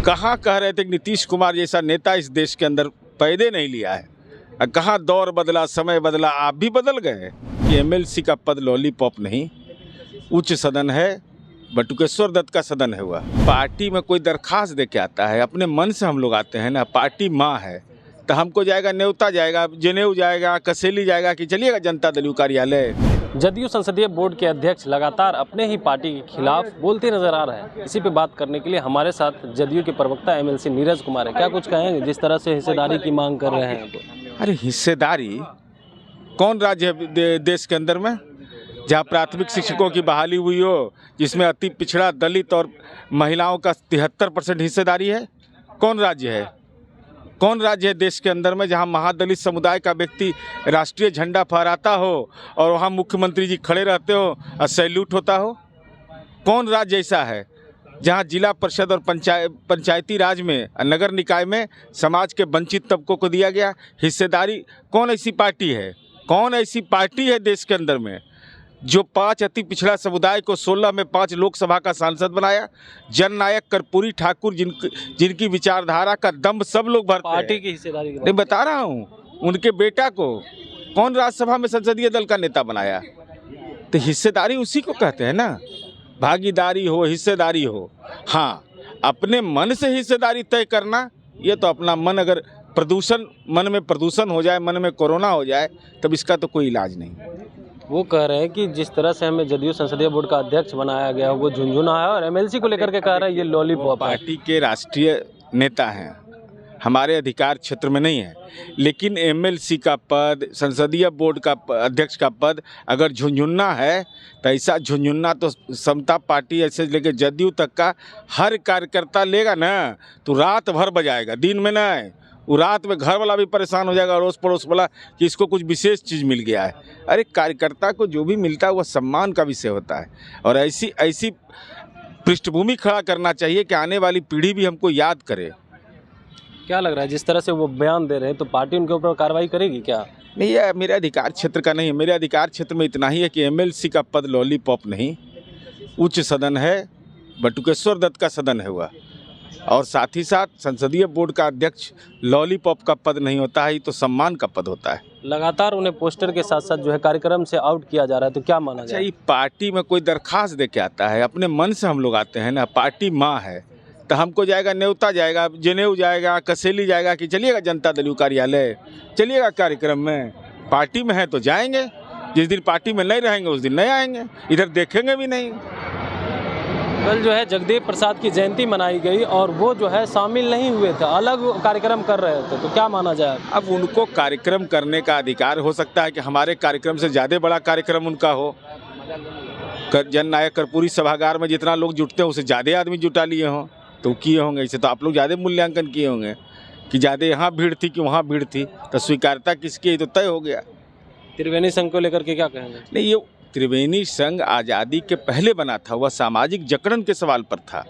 कहाँ कह रहे थे कि नीतीश कुमार जैसा नेता इस देश के अंदर पैदे नहीं लिया है। कहाँ दौर बदला, समय बदला, आप भी बदल गए। कि एमएलसी का पद लॉलीपॉप नहीं, उच्च सदन है, बटुकेश्वर दत्त का सदन है। हुआ पार्टी में कोई दरखास्त दे के आता है, अपने मन से हम लोग आते हैं ना। पार्टी माँ है तो हमको जाएगा, न्योता जाएगा, जनेऊ जाएगा, कसेली जाएगा कि चलिएगा जनता दल कार्यालय। जदयू संसदीय बोर्ड के अध्यक्ष लगातार अपने ही पार्टी के खिलाफ बोलते नजर आ रहे हैं। इसी पे बात करने के लिए हमारे साथ जदयू के प्रवक्ता एमएलसी नीरज कुमार है। क्या कुछ कहेंगे जिस तरह से हिस्सेदारी की मांग कर रहे हैं? अरे हिस्सेदारी कौन राज्य है देश के अंदर में जहाँ प्राथमिक शिक्षकों की बहाली हुई हो, जिसमें अति पिछड़ा, दलित और महिलाओं का 73% हिस्सेदारी है? कौन राज्य है? कौन राज्य है देश के अंदर में जहां महादलित समुदाय का व्यक्ति राष्ट्रीय झंडा फहराता हो और वहां मुख्यमंत्री जी खड़े रहते हो और सैल्यूट होता हो? कौन राज्य ऐसा है जहां जिला परिषद और पंचायती राज में, नगर निकाय में समाज के वंचित तबकों को दिया गया हिस्सेदारी? कौन ऐसी पार्टी है? कौन ऐसी पार्टी है देश के अंदर में जो 5 अति पिछड़ा समुदाय को 16 में 5 लोकसभा का सांसद बनाया? जननायक कर्पूरी ठाकुर जिनकी विचारधारा का दम सब लोग भरते हैं। पार्टी की हिस्सेदारी नहीं बता रहा हूँ, उनके बेटा को कौन राज्यसभा में संसदीय दल का नेता बनाया? तो हिस्सेदारी उसी को कहते हैं ना, भागीदारी हो, हिस्सेदारी हो। हाँ, अपने मन से हिस्सेदारी तय करना, ये तो अपना मन, अगर प्रदूषण, मन में प्रदूषण हो जाए, मन में कोरोना हो जाए, तब इसका तो कोई इलाज नहीं। वो कह रहे हैं कि जिस तरह से हमें जदयू संसदीय बोर्ड का अध्यक्ष बनाया गया वो झुंझुना है, और एमएलसी को लेकर के कह रहा है ये लॉलीपॉप। पार्टी के राष्ट्रीय नेता हैं, हमारे अधिकार क्षेत्र में नहीं है। लेकिन एमएलसी का पद, संसदीय बोर्ड का अध्यक्ष का पद अगर झुंझुना है तो ऐसा झुंझुना तो समता पार्टी ऐसे लेके जदयू तक का हर कार्यकर्ता लेगा ना, तो रात भर बजाएगा, दिन में नहीं। वो रात में घर वाला भी परेशान हो जाएगा, अड़ोस पड़ोस वाला, कि इसको कुछ विशेष चीज़ मिल गया है। अरे कार्यकर्ता को जो भी मिलता है वह सम्मान का विषय होता है, और ऐसी पृष्ठभूमि खड़ा करना चाहिए कि आने वाली पीढ़ी भी हमको याद करे। क्या लग रहा है जिस तरह से वो बयान दे रहे हैं तो पार्टी उनके ऊपर कार्रवाई करेगी क्या? नहीं, यह मेरे अधिकार क्षेत्र का नहीं है। मेरे अधिकार क्षेत्र में इतना ही है कि एमएलसी का पद लॉलीपॉप नहीं, उच्च सदन है, बटुकेश्वर दत्त का सदन है। हुआ और साथ ही साथ संसदीय बोर्ड का अध्यक्ष लॉलीपॉप का पद नहीं होता है, ये तो सम्मान का पद होता है। लगातार उन्हें पोस्टर के साथ साथ जो है कार्यक्रम से आउट किया जा रहा है, तो क्या माना जाए? अच्छा, पार्टी में कोई दरखास्त दे के आता है, अपने मन से हम लोग आते हैं ना। पार्टी माँ है तो हमको जाएगा, न्योता जाएगा, जनेऊ जाएगा, कसेली जाएगा कि चलिएगा जनता दल कार्यालय, चलिएगा कार्यक्रम में। पार्टी में है तो जाएंगे, जिस दिन पार्टी में नहीं रहेंगे उस दिन नहीं आएंगे, इधर देखेंगे भी नहीं। कल जो है जगदेव प्रसाद की जयंती मनाई गई और वो जो है शामिल नहीं हुए थे, अलग कार्यक्रम कर रहे थे, तो क्या माना जाए? अब उनको कार्यक्रम करने का अधिकार हो सकता है कि हमारे कार्यक्रम से ज़्यादा बड़ा कार्यक्रम उनका हो। जननायक कर्पूरी सभागार में जितना लोग जुटते हैं उससे ज़्यादा आदमी जुटा लिए हों तो किए होंगे। इसे तो आप लोग ज़्यादा मूल्यांकन किए होंगे कि ज़्यादा यहाँ भीड़ थी कि वहाँ भीड़ थी, तो स्वीकार्यता किसकी, तो तय हो गया। त्रिवेणी संघ को लेकर के क्या कहेंगे? नहीं, ये त्रिवेणी संघ आज़ादी के पहले बना था, वह सामाजिक जकड़न के सवाल पर था।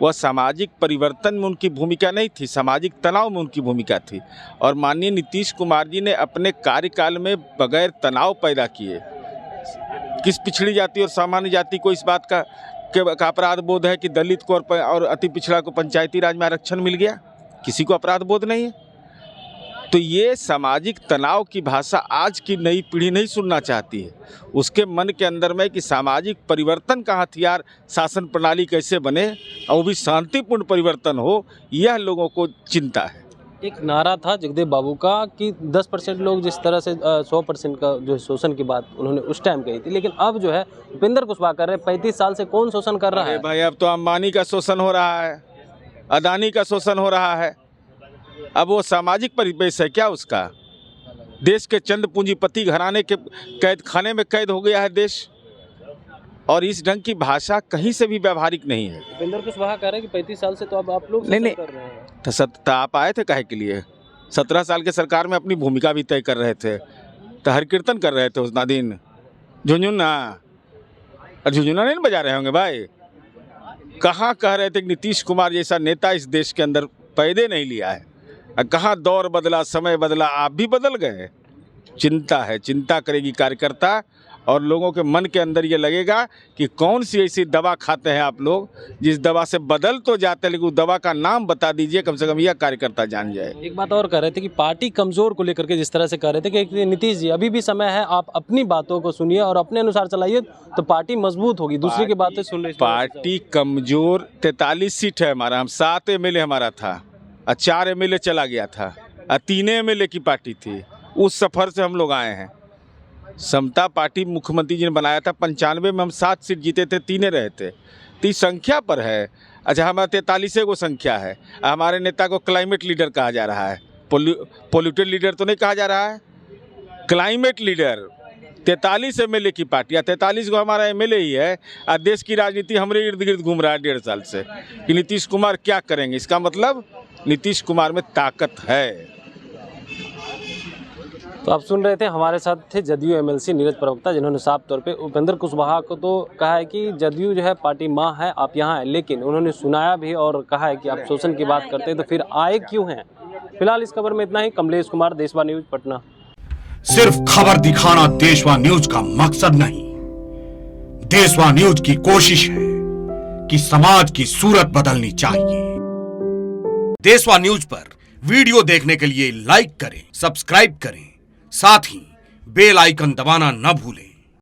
वह सामाजिक परिवर्तन में उनकी भूमिका नहीं थी, सामाजिक तनाव में उनकी भूमिका थी। और माननीय नीतीश कुमार जी ने अपने कार्यकाल में बगैर तनाव पैदा किए, किस पिछड़ी जाति और सामान्य जाति को इस बात का अपराध बोध है कि दलित को और अति पिछड़ा को पंचायती राज में आरक्षण मिल गया? किसी को अपराध बोध नहीं है। तो ये सामाजिक तनाव की भाषा आज की नई पीढ़ी नहीं सुनना चाहती है। उसके मन के अंदर में कि सामाजिक परिवर्तन का हथियार शासन प्रणाली कैसे बने और वो भी शांतिपूर्ण परिवर्तन हो, यह लोगों को चिंता है। एक नारा था जगदेव बाबू का कि 10% लोग जिस तरह से 100% का जो शोषण की बात उन्होंने उस टाइम कही थी, लेकिन अब जो है उपेंद्र कुशवाहा कर रहे हैं। 35 साल से कौन शोषण कर रहा है? भाई अब तो अंबानी का शोषण हो रहा है, अदानी का शोषण हो रहा है। अब वो सामाजिक परिवेश है क्या उसका? देश के चंद पूंजीपति घराने के कैद खाने में कैद हो गया है देश, और इस ढंग की भाषा कहीं से भी व्यवहारिक नहीं है। उपेंद्र कुशवाहा कह रहे हैं कि 35 साल से तो अब आप लोग नहीं कर रहे हैं। तो आप आए थे काहे के लिए? 17 साल के सरकार में अपनी भूमिका भी तय कर रहे थे, तो हर कीर्तन कर रहे थे उतना दिन। झुंझुना नहीं बजा रहे होंगे भाई। कहाँ कह रहे थे कि नीतीश कुमार जैसा नेता इस देश के अंदर पैदे नहीं लिया है। कहाँ दौर बदला, समय बदला, आप भी बदल गए। चिंता है, चिंता करेगी कार्यकर्ता, और लोगों के मन के अंदर ये लगेगा कि कौन सी ऐसी दवा खाते हैं आप लोग जिस दवा से बदल तो जाते हैं, लेकिन उस दवा का नाम बता दीजिए, कम से कम यह कार्यकर्ता जान जाए। एक बात और कह रहे थे कि पार्टी कमजोर को लेकर के जिस तरह से कह रहे थे कि नीतीश जी अभी भी समय है, आप अपनी बातों को सुनिए और अपने अनुसार चलाइए तो पार्टी मजबूत होगी, दूसरी की बातें सुन रही। पार्टी कमजोर, 43 सीट है हमारा, हम 7 MLA हमारा था, 4 MLA चला गया था, 3 MLA की पार्टी थी। उस सफर से हम लोग आए हैं। समता पार्टी मुख्यमंत्री जी ने बनाया था, 95 में हम 7 सीट जीते थे, 3 रहे थे, तो संख्या पर है। अच्छा, हमारा 43 को संख्या है। हमारे नेता को क्लाइमेट लीडर कहा जा रहा है, पोल्यूटेड लीडर तो नहीं कहा जा रहा है, क्लाइमेट लीडर। 43 MLA की पार्टी, 43 को हमारा MLA ही है, और देश की राजनीति हमारे इर्द गिर्द घूम रहा है 1.5 साल से कि नीतीश कुमार क्या करेंगे। इसका मतलब नीतीश कुमार में ताकत है। तो आप सुन रहे थे, हमारे साथ थे जदयू MLC नीरज प्रवक्ता, जिन्होंने साफ तौर पे उपेंद्र कुशवाहा को तो कहा है कि जदयू जो है पार्टी माँ है, आप यहाँ हैं, लेकिन उन्होंने सुनाया भी और कहा है कि आप शोषण की बात करते हैं तो फिर आए क्यों हैं। फिलहाल इस खबर में इतना ही। कमलेश कुमार, देशवा न्यूज, पटना। सिर्फ खबर दिखाना देशवा न्यूज का मकसद नहीं, देशवा न्यूज की कोशिश है कि समाज की सूरत बदलनी चाहिए। देशवा न्यूज पर वीडियो देखने के लिए लाइक करें, सब्सक्राइब करें, साथ ही बेल आइकन दबाना न भूलें।